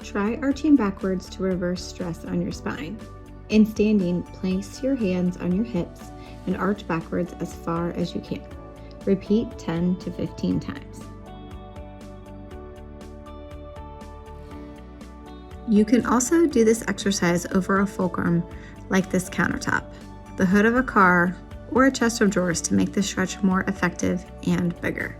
Try arching backwards to reverse stress on your spine. In standing, place your hands on your hips and arch backwards as far as you can. Repeat 10 to 15 times. You can also do this exercise over a fulcrum like this countertop, the hood of a car, or a chest of drawers to make the stretch more effective and bigger.